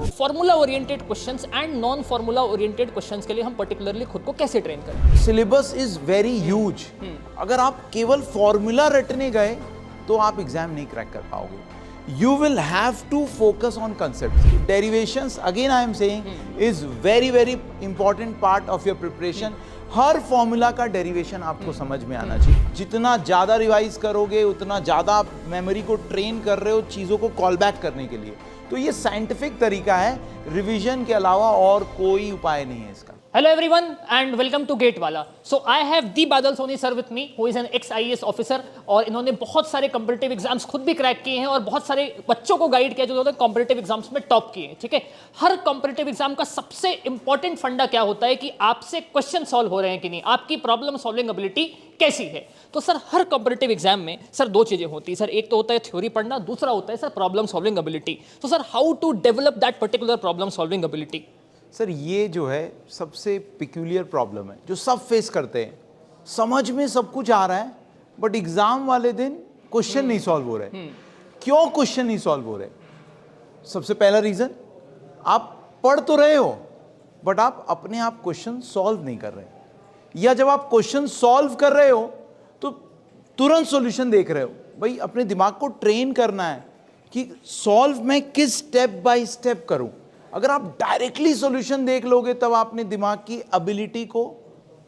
Formula oriented questions and non formula oriented questions के लिए हम पर्टिकुलरली खुद को कैसे ट्रेन करें? Syllabus is very huge. अगर आप केवल फॉर्मूला रटने गए तो आप एग्जाम नहीं क्रैक कर पाओगे। You will have to focus on concept. Derivations again I am saying is very very important part of your preparation. हर फॉर्मूला का डेरिवेशन आपको समझ में आना चाहिए। जितना ज़्यादा रिवाइज करोगे उतना ज़्यादा आप मेमोरी को ट्रेन कर रहे हो चीज़ों को कॉल बैक करने के लिए। तो ये साइंटिफिक तरीका है, रिवीजन के अलावा और कोई उपाय नहीं है इसका। Hello everyone and welcome to Gatewala. So I have the Badal Soni sir with me, who is an ex-IAS officer और इन्होंने बहुत सारे कॉम्पिटिटिव एग्जाम्स खुद भी क्रैक किए हैं और बहुत सारे बच्चों को गाइड किया जो उन्होंने कॉम्पिटिटिव एग्जाम्स में टॉप किए हैं। ठीक है, हर कॉम्पिटिटिव एग्जाम का सबसे इंपॉर्टेंट फंडा क्या होता है कि आपसे क्वेश्चन सॉल्व हो रहे हैं कि नहीं, आपकी प्रॉब्लम सॉल्विंग एबिलिटी कैसी है। तो सर हर कॉम्पिटिटिव एग्जाम में सर दो चीजें होती है सर, एक तो होता है थ्योरी पढ़ना, दूसरा होता है सर प्रॉब्लम सॉल्विंग एबिलिटी। तो sir how to develop that particular problem solving ability? Sir ये जो है सबसे पिक्यूलियर प्रॉब्लम है जो सब फेस करते हैं। समझ में सब कुछ आ रहा है बट एग्जाम वाले दिन क्वेश्चन नहीं सॉल्व हो रहे। क्यों क्वेश्चन नहीं सॉल्व हो रहे? सबसे पहला रीजन, आप पढ़ तो रहे हो बट आप अपने आप क्वेश्चन सॉल्व नहीं कर रहे, या जब आप क्वेश्चन सॉल्व कर रहे हो तो तुरंत सॉल्यूशन देख रहे हो। भाई अपने दिमाग को ट्रेन करना है कि सॉल्व मैं किस स्टेप बाय स्टेप करूं। अगर आप डायरेक्टली सॉल्यूशन देख लोगे तब आपने दिमाग की एबिलिटी को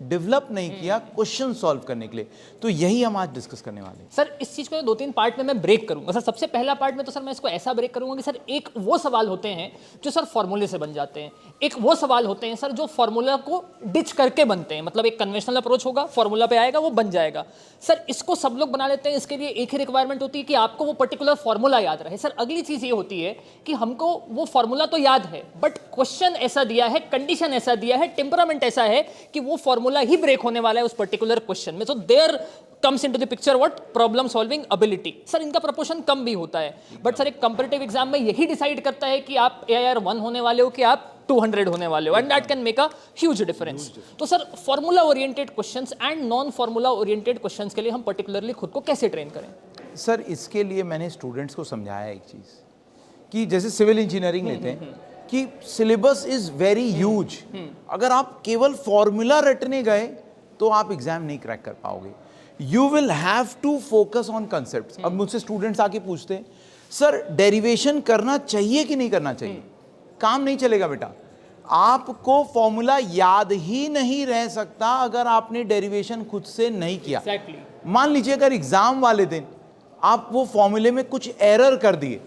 डेवलप नहीं किया क्वेश्चन सॉल्व करने के लिए। तो यही हम आज डिस्कस करने वाले हैं। सर इस चीज को दो तीन पार्ट में मैं ब्रेक करूंगा। सर सबसे पहला पार्ट में तो सर मैं इसको ऐसा ब्रेक करूंगा कि सर एक वो सवाल होते हैं जो सर फॉर्मूले से बन जाते हैं, एक वो सवाल होते हैं सर जो फॉर्मूला को डिच करके बनते हैं। मतलब एक कन्वेंशनल अप्रोच होगा, फॉर्मूला पे आएगा, वो बन जाएगा। सर इसको सब लोग बना लेते हैं, इसके लिए एक ही रिक्वायरमेंट होती है कि आपको वो पर्टिकुलर फॉर्मूला याद रहे। सर अगली चीज ये होती है कि हमको वो फॉर्मूला तो याद है बट क्वेश्चन ऐसा दिया है, कंडीशन ऐसा दिया है, टेम्परामेंट ऐसा है कि वो फॉर्मूला ही ब्रेक होने वाला है उस पर्टिकुलर क्वेश्चन में। So there comes into the picture what problem solving ability। Sir इनका प्रपोर्शन कम भी होता है बट सर एक कंपैरेटिव एग्जाम में यही डिसाइड करता है कि आप AIR 1 होने वाले हो कि आप 200 होने वाले हो, and that can make a huge difference. तो sir formula oriented questions and non formula oriented questions के लिए हम पर्टिकुलरली खुद को कैसे ट्रेन करें? सर इसके लिए मैंने स्टूडेंट्स को समझाया एक चीज कि जैसे सिविल इंजीनियरिंग लेते हैं कि सिलेबस इज वेरी ह्यूज। अगर आप केवल फॉर्मूला रटने गए तो आप एग्जाम नहीं क्रैक कर पाओगे। You will have to focus on concept. अब मुझसे स्टूडेंट्स आके पूछते हैं सर डेरिवेशन करना चाहिए कि नहीं करना चाहिए? काम नहीं चलेगा बेटा। आपको फॉर्मूला याद ही नहीं रह सकता अगर आपने डेरिवेशन खुद से नहीं किया। मान लीजिए अगर एग्जाम वाले दिन आप वो फॉर्मूले में कुछ एरर कर दिए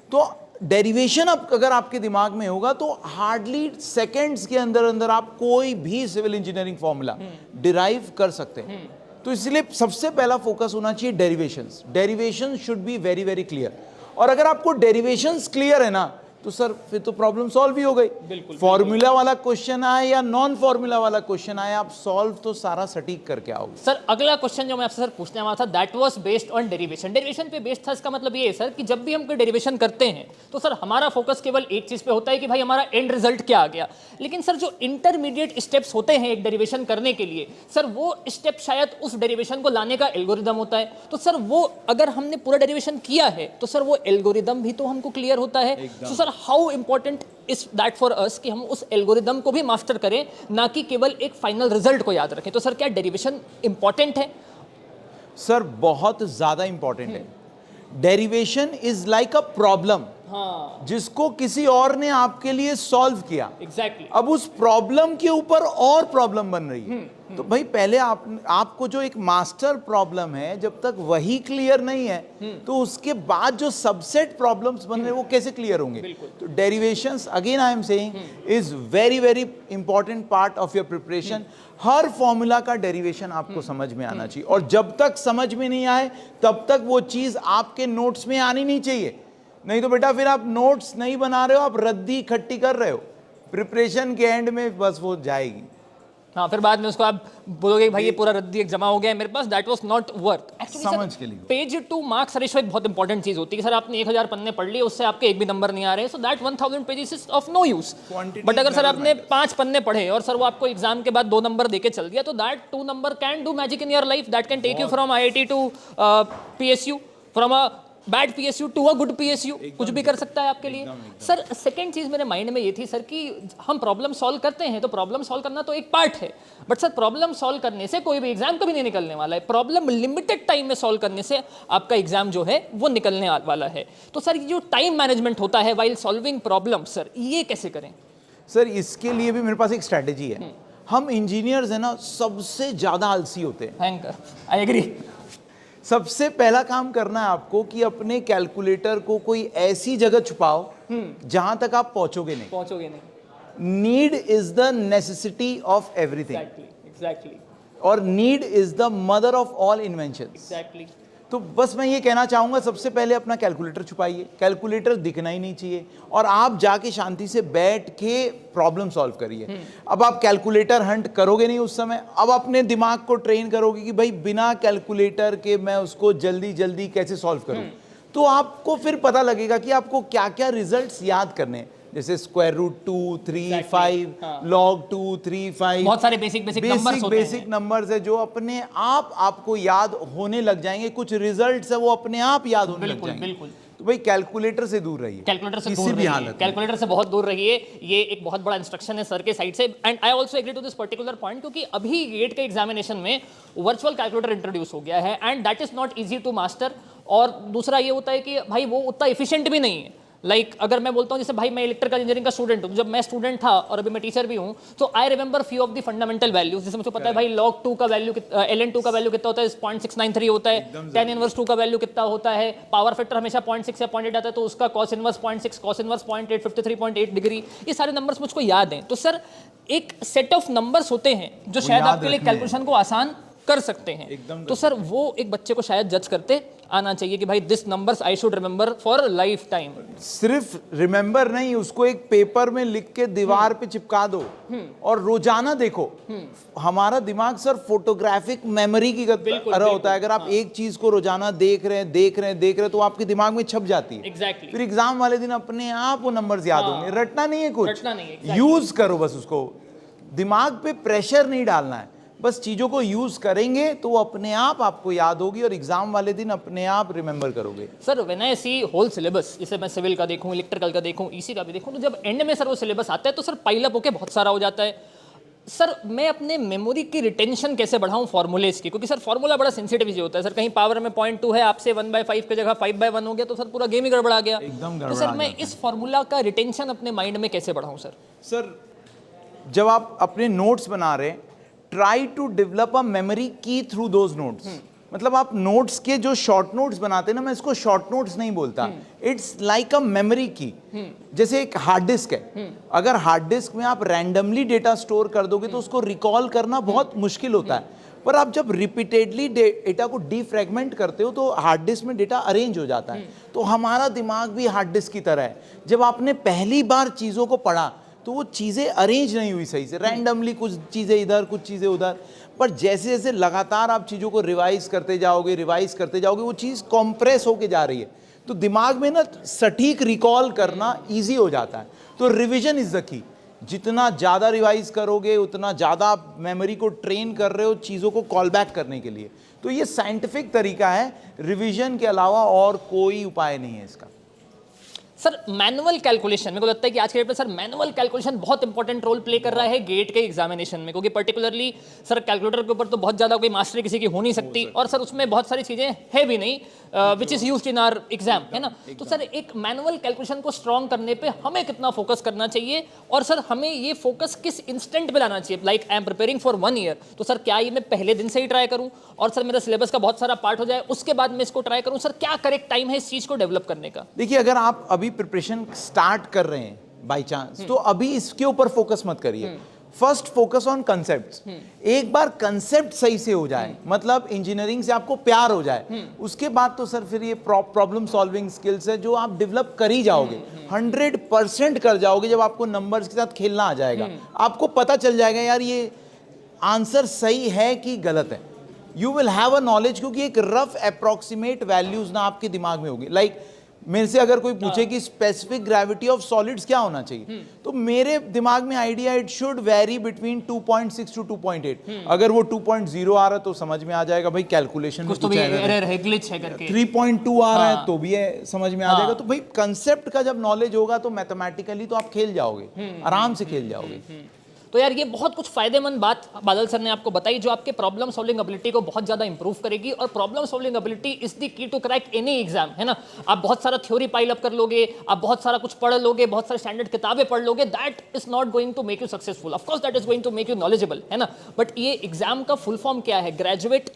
तो डेरिवेशन अब अगर आपके दिमाग में होगा तो हार्डली सेकेंड्स के अंदर अंदर आप कोई भी सिविल इंजीनियरिंग फॉर्मूला डिराइव कर सकते हैं। तो इसलिए सबसे पहला फोकस होना चाहिए derivations. Derivation should be very very clear. और अगर आपको डेरिवेशंस क्लियर है ना तो सर फिर तो प्रॉब्लम सॉल्व ही हो गई। फॉर्मूला वाला क्वेश्चन आए या नॉन फॉर्मूला वाला क्वेश्चन आए, आप सॉल्व तो सारा सटीक करके आओगे। सर अगला क्वेश्चन जो मैं आपसे सर पूछने वाला था that was based on derivation. Derivation पे बेस्ड था, इसका मतलब ये है सर कि जब भी हम कोई डेरिवेशन करते हैं तो सर हमारा फोकस केवल एक चीज पे होता है कि भाई हमारा एंड रिजल्ट क्या आ गया। लेकिन सर जो इंटरमीडिएट स्टेप्स होते हैं एक डेरिवेशन करने के लिए, सर वो स्टेप शायद उस डेरिवेशन को लाने का एल्गोरिदम होता है। तो सर वो अगर हमने पूरा डेरिवेशन किया है तो सर वो एल्गोरिदम भी तो हमको क्लियर होता है। तो sir how important is that for us कि हम उस एल्गोरिदम को भी मास्टर करें, ना कि केवल एक फाइनल रिजल्ट को याद रखें। तो सर क्या डेरिवेशन इंपॉर्टेंट है? सर बहुत ज्यादा इंपॉर्टेंट है। Derivation is like a problem जिसको किसी और ने आपके लिए सॉल्व किया। एग्जैक्टली। अब उस प्रॉब्लम के ऊपर और प्रॉब्लम बन रही है। तो भाई पहले आपको जो एक मास्टर प्रॉब्लम है जब तक वही क्लियर नहीं है तो उसके बाद जो सबसेट प्रॉब्लम्स बन रहे हैं वो कैसे क्लियर होंगे? तो derivations again I am saying is very very important part of your preparation. हर फॉर्मूला का डेरिवेशन आपको समझ में आना चाहिए और जब तक समझ में नहीं आए तब तक वो चीज आपके नोट्स में आनी नहीं चाहिए। नहीं तो बेटा फिर आप नोट्स नहीं बना रहे हो, आप रद्दी इकट्ठी कर रहे हो, प्रिपरेशन के एंड में बस वो जाएगी। हाँ, फिर बाद में उसको आप बोलोगे भाई ये पूरा रद्दी एक जमा हो गया है मेरे पास, दैट वाज नॉट वर्थ। समझ के लिए पेज टू मार्क्स रेशो एक बहुत इंपॉर्टेंट चीज होती है कि सर आपने 1000 पन्ने पढ़ लिए, उससे आपके एक भी नंबर नहीं आ रहे, so that 1000 pages is of no use. But अगर सर आपने 5 पन्ने पढ़े और सर वो आपको एग्जाम के बाद 2 नंबर देके चल दिया तो that 2 number can do magic in your life, that can take you from IIT to PSU, from a bad PSU to a good PSU, कुछ भी कर सकता है आपके लिए। सर सेकंड चीज मेरे माइंड में ये थी सर कि हम प्रॉब्लम सॉल्व करते हैं तो प्रॉब्लम सॉल्व करना तो एक पार्ट है, बट सर प्रॉब्लम सॉल्व करने से कोई भी एग्जाम कभी नहीं निकलने वाला है। प्रॉब्लम लिमिटेड टाइम में सॉल्व करने से आपका एग्जाम जो है वो निकलने वाला है। तो सर ये जो टाइम मैनेजमेंट होता है वाइल सॉल्विंग प्रॉब्लम, सर ये कैसे करें? सर इसके लिए भी मेरे पास एक स्ट्रैटेजी है। हम इंजीनियर्स है ना सबसे ज्यादा आलसी होते हैं। Thank I agree. सबसे पहला काम करना है आपको कि अपने कैलकुलेटर को कोई ऐसी जगह छुपाओ जहां तक आप पहुंचोगे नहीं। Need is the necessity of everything, exactly. और need is the mother of all inventions. Exactly. तो बस मैं ये कहना चाहूंगा, सबसे पहले अपना कैलकुलेटर छुपाइए, कैलकुलेटर दिखना ही नहीं चाहिए, और आप जाके शांति से बैठ के प्रॉब्लम सॉल्व करिए। अब आप कैलकुलेटर हंट करोगे नहीं उस समय, अब अपने दिमाग को ट्रेन करोगे कि भाई बिना कैलकुलेटर के मैं उसको जल्दी जल्दी कैसे सॉल्व करूं। तो आपको फिर पता लगेगा कि आपको क्या क्या रिजल्ट्स याद करने हैं, जैसे स्क्वायर रूट 2, 3, 5, लॉग 2, 3, 5, बहुत सारे बेसिक नंबर्स है जो अपने आप आपको याद होने लग जाएंगे। कुछ रिजल्ट्स है वो अपने आप याद होने लग जाएंगे। बिल्कुल। तो भाई कैलकुलेटर से दूर रहिए, कैलकुलेटर से किसी दूर भी रहिए, हालत में। कैलकुलेटर से बहुत दूर रहिए। ये एक बहुत बड़ा इंस्ट्रक्शन है सर के साइड से, and I also agree to this particular point, क्योंकि अभी गेट के एग्जामिनेशन में वर्चुअल कैलकुलेटर इंट्रोड्यूस हो गया है and that is not easy to master. और दूसरा ये होता है कि भाई वो उतना एफिशिएंट भी नहीं है। अगर मैं बोलता हूँ जैसे भाई मैं इलेक्ट्रिकल इंजीनियरिंग का स्टूडेंट हूँ, जब मैं स्टूडेंट था और अभी मैं टीचर भी हूँ, तो I remember few of the fundamental values. जैसे मुझे पता है भाई log 2 का वैल्यू ln2 का वैल्यू कितना होता है, 0.693 होता है। tan इनवर्स 2 का वैल्यू कितना होता है, पावर फैक्टर हमेशा 0.6 या 0.8 आता है, तो उसका cos inverse 0.6, cos inverse 0.8, 53.8 degree, ये सारे नंबर्स मुझको याद हैं। तो सर एक सेट ऑफ नंबर्स होते हैं जो शायद आपके लिए कैलकुलेशन को आसान कर सकते हैं। तो सर वो एक बच्चे को शायद जज करते आना चाहिए कि भाई this numbers I should remember for life time. सिर्फ रिमेंबर नहीं, उसको एक पेपर में लिख के दीवार पे चिपका दो और रोजाना देखो। हमारा दिमाग सर फोटोग्राफिक मेमोरी की तरह होता है। अगर आप एक चीज को रोजाना देख रहे हैं तो आपके दिमाग में छप जाती है। एग्जैक्टली। फिर एग्जाम वाले दिन अपने आप वो नंबर्स याद होंगे। रटना नहीं है कुछ, यूज करो बस उसको। दिमाग पे प्रेशर नहीं डालना है, बस चीजों को यूज करेंगे तो वो अपने आप आपको याद होगी और एग्जाम वाले दिन अपने आप रिमेंबर करोगे। Sir when I see whole syllabus, जैसे मैं सिविल का देखूं, इलेक्ट्रिकल का देखूं, ईसी का भी देखूं, तो जब एंड में सर वो सिलेबस आता है तो सर पाइल अप होके बहुत सारा हो जाता है। सर मैं अपने मेमोरी की रिटेंशन कैसे बढ़ाऊं फॉर्मूलेज की, क्योंकि सर फॉर्मूला बड़ा सेंसिटिव चीज होता है। सर कहीं पावर में 0.2 है, आपसे 1/5 की जगह 5/1 हो गया तो सर पूरा गेम ही गड़बड़ा गया। एकदम तो सर मैं इस फॉर्मूला का रिटेंशन अपने माइंड में कैसे बढ़ाऊं सर? सर जब आप अपने नोट्स बना रहे हैं, try to develop a memory key through those notes. मतलब आप नोट्स के जो शॉर्ट नोट्स बनाते हैं ना, मैं इसको शॉर्ट नोट्स नहीं बोलता, इट्स लाइक अ मेमोरी की। जैसे एक हार्ड डिस्क है, अगर हार्ड डिस्क में आप रैंडमली डेटा स्टोर कर दोगे तो उसको रिकॉल करना बहुत मुश्किल होता है। पर आप जब रिपीटेडली डेटा को डीफ्रैगमेंट करते हो तो हार्ड डिस्क में डेटा अरेंज हो जाता है। तो हमारा दिमाग भी हार्ड डिस्क की तरह है। जब आपने पहली बार चीज़ों को पढ़ा तो वो चीज़ें अरेंज नहीं हुई सही से, रैंडमली कुछ चीज़ें इधर कुछ चीज़ें उधर। पर जैसे जैसे लगातार आप चीज़ों को रिवाइज करते जाओगे वो चीज़ कॉम्प्रेस होके जा रही है, तो दिमाग में ना सटीक रिकॉल करना ईजी हो जाता है। तो रिविजन इज द की। जितना ज़्यादा रिवाइज करोगे उतना ज़्यादा आप मेमोरी को ट्रेन कर रहे हो चीज़ों को कॉल बैक करने के लिए। तो ये साइंटिफिक तरीका है, रिविजन के अलावा और कोई उपाय नहीं है इसका। सर मैनुअल कैलकुलेशन, मेरे को लगता है कि आज के डेट में सर मैनुअल कैलकुलेशन बहुत इंपॉर्टेंट रोल प्ले कर रहा है गेट के एग्जामिनेशन में, क्योंकि पर्टिकुलरली सर कैलकुलेटर के ऊपर तो बहुत ज़्यादा कोई मास्टरी किसी की हो नहीं सकती, और सर उसमें बहुत सारी चीज़ें है भी नहीं which is used in our exam, है ना। तो सर एक मैनुअल कैलकुलेशन को स्ट्रॉन्ग करने पे हमें कितना फोकस करना चाहिए, और सर हमें ये फोकस किस इंस्टेंट पे लाना चाहिए? Like I am preparing for 1 year, तो सर क्या ये मैं पहले दिन से ही ट्राई करूँ और सर मेरा सिलेबस का बहुत सारा पार्ट हो जाए उसके बाद मैं इसको ट्राई करूँ? सर क्या करेक्ट टाइम है इस चीज़ को डेवलप करने का? देखिए, अगर आप अभी प्रिपरेशन स्टार्ट कर रहे हैं बाय चांस, तो अभी इसके ऊपर फोकस मत करिए। First focus on concepts. एक बार कंसेप्ट सही से हो जाए, मतलब इंजीनियरिंग से आपको प्यार हो जाए, उसके बाद तो सर फिर ये प्रॉब्लम सॉल्विंग स्किल्स है जो आप डेवलप कर ही जाओगे, 100% कर जाओगे। जब आपको नंबर्स के साथ खेलना आ जाएगा, आपको पता चल जाएगा यार ये आंसर सही है कि गलत है। You will have a knowledge, क्योंकि एक रफ अप्रोक्सीमेट वैल्यूज ना आपके दिमाग में होगी। लाइक मेरे से अगर कोई पूछे कि स्पेसिफिक ग्रेविटी ऑफ सॉलिड्स क्या होना चाहिए, तो मेरे दिमाग में idea it should vary between 2.6 to 2.8। अगर वो 2.0 आ रहा है तो समझ में आ जाएगा भाई कैलकुलेशन में कुछ तो भी एरर है, ग्लिच है करके। 3.2 आ रहा है तो भी है, समझ में आ जाएगा। तो भाई कंसेप्ट का जब नॉलेज होगा तो मैथमेटिकली तो आप खेल जाओगे, आराम से खेल जाओगे। तो यार ये बहुत कुछ फायदेमंद बात बादल सर ने आपको बताई जो आपके प्रॉब्लम सॉल्विंग एबिलिटी को बहुत ज्यादा इंप्रूव करेगी। और problem solving ability is the key to crack any exam, है ना। आप बहुत सारा थ्योरी पाइल अप कर लोगे, आप बहुत सारा कुछ पढ़ लोगे, बहुत सारे स्टैंडर्ड किताबें पढ़ लोगे, that is not going to make you successful. Of course that is going to make you knowledgeable, है ना। बट ये एग्जाम का फुल फॉर्म क्या है? Graduate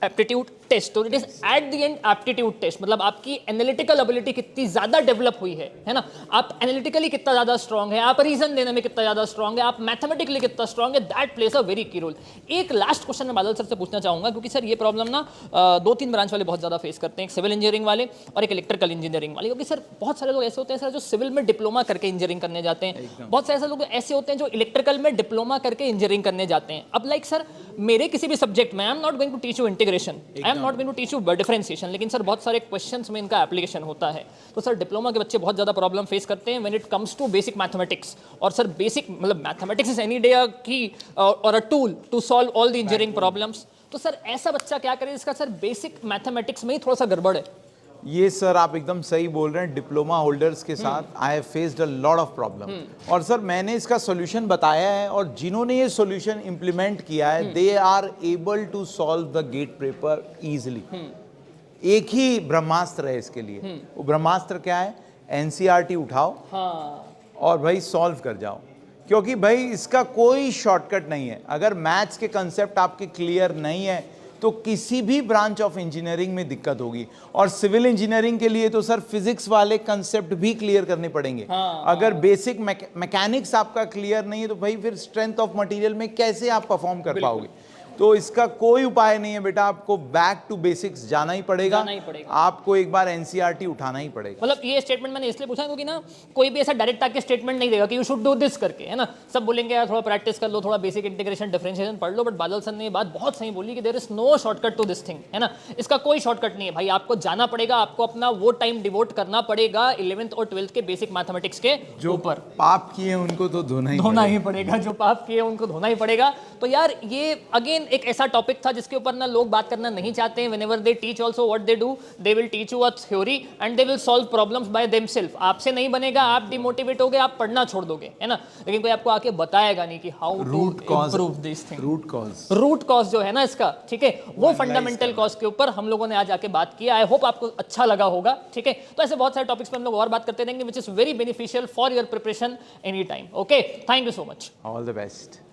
aptitude test. तो it is at the end aptitude test, मतलब आपकी analytical ability कितनी ज्यादा डेवलप हुई है ना। आप एनालिटिकली कितना ज्यादा स्ट्रांग है, आप रीजन देने में कितना ज्यादा स्ट्रांग है, आप मैथमेटिकली कितना स्ट्रांग है, दैट प्लेस अ वेरी की रोल। एक लास्ट क्वेश्चन मैं बादल सर से पूछना चाहूंगा, क्योंकि सर ये प्रॉब्लम ना 2-3 ब्रांच वाले बहुत ज्यादा फेस करते हैं, एक सिविल इंजीनियरिंग वाले और एक इलेक्ट्रिकल इंजीनियरिंग वाले। क्योंकि सर बहुत सारे लोग ऐसे होते हैं सर जो सिविल में डिप्लोमा करके इंजीनियरिंग करने जाते हैं, बहुत सारे ऐसे लोग ऐसे होते हैं जो इलेक्ट्रिकल में डिप्लोमा करके इंजीनियरिंग करने जाते हैं। अब लाइक सर मेरे किसी भी सब्जेक्ट में I am not going to teach you integration, I am not going to teach you differentiation, लेकिन सर बहुत सारे क्वेश्चंस में इनका एप्लीकेशन होता है। तो सर डिप्लोमा के बच्चे बहुत ज्यादा प्रॉब्लम फेस करते हैं when it comes to basic mathematics. और सर बेसिक मतलब mathematics is any day a key और a tool to solve all the engineering problems. तो सर ऐसा बच्चा क्या करे जिसका सर बेसिक मैथमेटिक्स में ही थोड़ा सा गड़बड़ है? ये सर आप एकदम सही बोल रहे हैं। डिप्लोमा होल्डर्स के साथ I have faced a lot of problem, और सर मैंने इसका सॉल्यूशन बताया है, और जिन्होंने ये सॉल्यूशन इंप्लीमेंट किया है they are able to solve the GATE paper easily. एक ही ब्रह्मास्त्र है इसके लिए, वो ब्रह्मास्त्र क्या है? एनसीईआरटी उठाओ और भाई सॉल्व कर जाओ, क्योंकि भाई इसका कोई शॉर्टकट नहीं है। अगर मैथ्स के कंसेप्ट आपके क्लियर नहीं है तो किसी भी ब्रांच ऑफ इंजीनियरिंग में दिक्कत होगी। और सिविल इंजीनियरिंग के लिए तो सर फिजिक्स वाले कंसेप्ट भी क्लियर करने पड़ेंगे। अगर बेसिक मैकेनिक्स आपका क्लियर नहीं है तो भाई फिर स्ट्रेंथ ऑफ मटेरियल में कैसे आप परफॉर्म कर पाओगे? तो इसका कोई उपाय नहीं है बेटा, आपको बैक टू बेसिक्स जाना ही पड़ेगा, आपको एक बार एनसीईआरटी उठाना ही पड़ेगा। मतलब ये स्टेटमेंट मैंने इसलिए पूछा क्योंकि ना कोई भी ऐसा डायरेक्ट आके स्टेटमेंट नहीं देगा कि यू शुड डू दिस करके, है ना। सब बोलेंगे यार थोड़ा प्रैक्टिस कर लो, थोड़ा बेसिक इंटीग्रेशन डिफरेंशिएशन पढ़ लो, बट बादल सर ने ये बात बहुत सही बोली कि there is no shortcut to this thing, है ना। इसका कोई शॉर्टकट नहीं है भाई, आपको जाना पड़ेगा, आपको अपना वो टाइम डिवोट करना पड़ेगा 11th और 12th के बेसिक मैथमेटिक्स के ऊपर। पाप किए उनको तो धोना ही पड़ेगा, जो पाप किए उनको धोना ही पड़ेगा। तो यार ये अगेन एक ऐसा टॉपिक था जिसके ऊपर ना लोग बात करना नहीं चाहते हैं। whenever they teach also what they do, they will teach you a theory and they will solve problems by themselves। आपसे नहीं बनेगा, आप डिमोटिवेट होगे, आप पढ़ना छोड़ दोगे, है ना। लेकिन कोई आपको आके बताएगा नहीं कि how to improve this thing. Root cause जो है ना इसका, ठीक है, वो फंडामेंटल कॉज के ऊपर हम लोगों ने आज आके बात किया। आई होप आपको अच्छा लगा होगा, ठीक है। तो ऐसे बहुत सारे टॉपिक्स पे हम लोग और बात करते रहेंगे, which is very beneficial for your preparation any time. Okay, thank you so much, all the best.